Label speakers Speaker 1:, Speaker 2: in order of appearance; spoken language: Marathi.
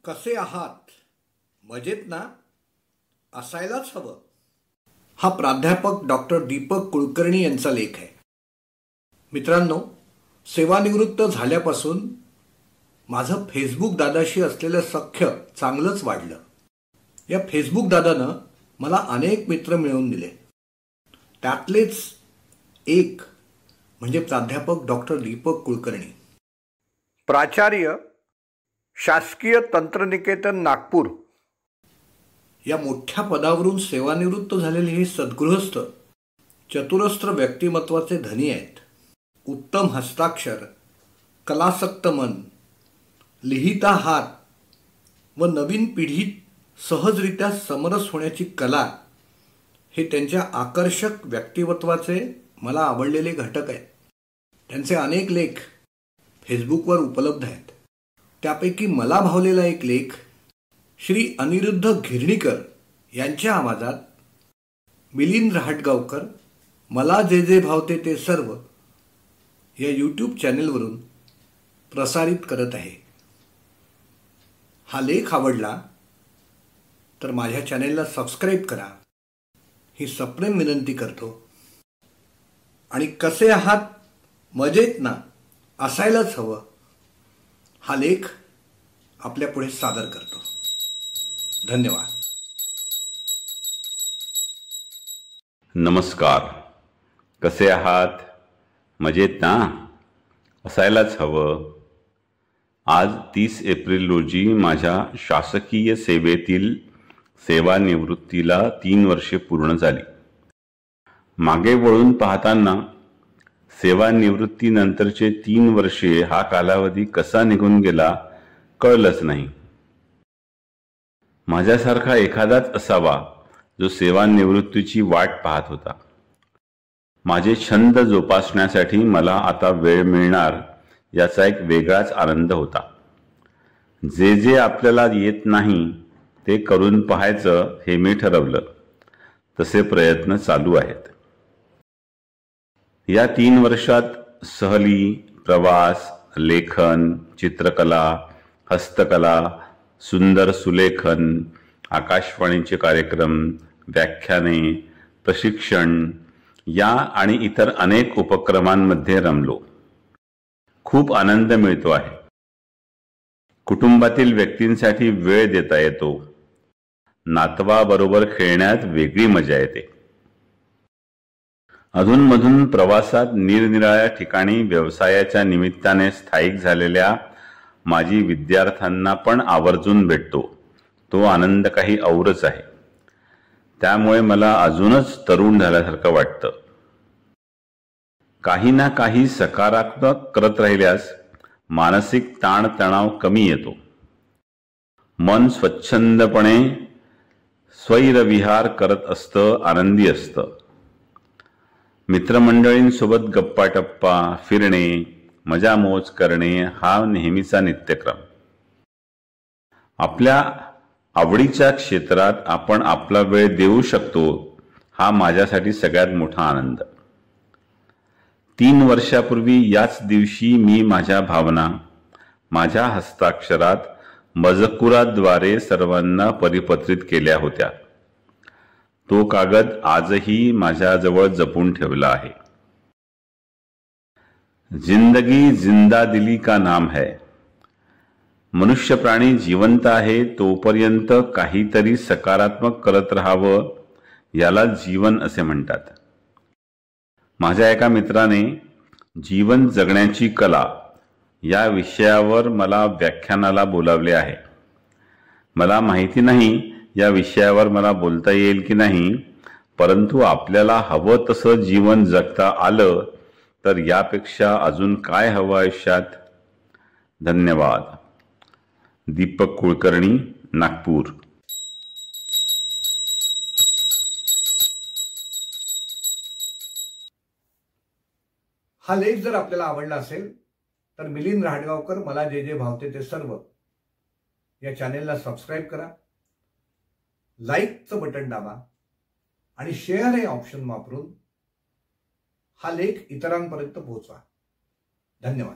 Speaker 1: कसे आहात? मजेत ना? असायलाच हवं. हा प्राध्यापक डॉक्टर दीपक कुलकर्णी यांचा लेख आहे. मित्रांनो, सेवानिवृत्त झाल्यापासून माझं फेसबुक दादाशी असलेलं सख्य चांगलंच वाढलं. या फेसबुक दादानं मला अनेक मित्र मिळवून दिले. त्यातलेच एक म्हणजे प्राध्यापक डॉक्टर दीपक कुलकर्णी, प्राचार्य, शासकीय तंत्रनिकेतन नागपूर या मोठ्या पदावरून सेवानिवृत्त झालेले हे सद्गृहस्थ चतुरस्त्र व्यक्तिमत्वाचे धनी आहेत. उत्तम हस्ताक्षर, कलासक्त मन, लिहिता हात व नवीन पिढीत सहजरित्या समरस होण्याची कला हे त्यांच्या आकर्षक व्यक्तिमत्वाचे मला आवडलेले घटक आहेत. त्यांचे अनेक लेख फेसबुकवर उपलब्ध आहेत. त्यापैकी मला भावलेला एक लेख श्री अनिरुद्ध घिरणीकर यांच्या आवाजात मिलिंद रहाटगावकर मला जे जे भावते ते सर्व या यूट्यूब चॅनेलवरून प्रसारित करत आहे. हा लेख आवडला तर माझ्या चॅनेलला सबस्क्राईब करा ही सप्रेम विनंती करतो. आणि कसे आहात? मजेत ना? असायलाच हवं हा लेख आपल्या पुढे सादर करतो. धन्यवाद.
Speaker 2: नमस्कार. कसे आहात? मजेत ना? असायलाच हवं. आज 30 एप्रिल रोजी माझ्या शासकीय सेवेतील सेवानिवृत्तीला 3 वर्षे पूर्ण झाली. मागे वळून पाहताना सेवानिवृत्तीनंतरचे 3 वर्षे हा कालावधी कसा निघून गेला कळलंच नाही. माझ्यासारखा एखादाच असावा जो सेवानिवृत्तीची वाट पाहत होता. माझे छंद जोपासण्यासाठी मला आता वेळ मिळणार याचा एक वेगळाच आनंद होता. जे जे आपल्याला येत नाही ते करून पाहायचं हे मी ठरवलं. तसे प्रयत्न चालू आहेत. या 3 वर्षात सहली, प्रवास, लेखन, चित्रकला, हस्तकला, सुंदर सुलेखन, आकाशवाणीचे कार्यक्रम, व्याख्याने, प्रशिक्षण या आणि इतर अनेक उपक्रमांमध्ये रमलो. खूप आनंद मिळतो आहे. कुटुंबातील व्यक्तींसाठी वेळ देता येतो. नातवाबरोबर खेळण्यात वेगळी मजा येते. अधूनमधून प्रवासात निरनिराळ्या ठिकाणी व्यवसायाच्या निमित्ताने स्थायिक झालेल्या माजी विद्यार्थ्यांना पण आवर्जून भेटतो. तो आनंद काही औरच आहे. त्यामुळे मला अजूनच तरुण झाल्यासारखं वाटतं. काही ना काही सकारात्मक करत राहिल्यास मानसिक ताणतणाव कमी येतो. मन स्वच्छंदपणे स्वैरविहार करत असतं, आनंदी असतं. मित्रमंडळींसोबत गप्पाटप्पा, फिरणे, मजामोज करणे हा नेहमीचा नित्यक्रम. आपल्या आवडीच्या क्षेत्रात आपण आपला वेळ देऊ शकतो हा माझ्यासाठी सगळ्यात मोठा आनंद. 3 वर्षापूर्वी याच दिवशी मी माझ्या भावना माझ्या हस्ताक्षरात मजकुराद्वारे सर्वांना परिपत्रित केल्या होत्या. तो कागद आजही माझ्याजवळ जपून ठेवला आहे. जिंदगी जिंदा दिली का नाम है. मनुष्य प्राणी जिवंत आहे तोपर्यंत काहीतरी सकारात्मक करत राहावं याला जीवन असे म्हणतात. माझ्या एका मित्राने जीवन जगण्याची कला या विषयावर मला व्याख्यानाला बोलावले आहे. मला माहिती नाही या विषयावर मला बोलता येईल की नाही, परंतु आपल्याला हवं तसं जीवन जगता आलं तर यापेक्षा अजून काय हवं आयुष्यात. धन्यवाद. दीपक कुलकर्णी, नागपूर.
Speaker 1: हा लेख जर आपल्याला आवडला असेल तर मिलिंद रहाटगावकर मला जे जे भावते ते सर्व या चॅनेलला सबस्क्राईब करा, लाईकचं बटन दाबा आणि शेअर हे ऑप्शन वापरून हा लेख इतरांपर्यंत पोहोचवा. धन्यवाद.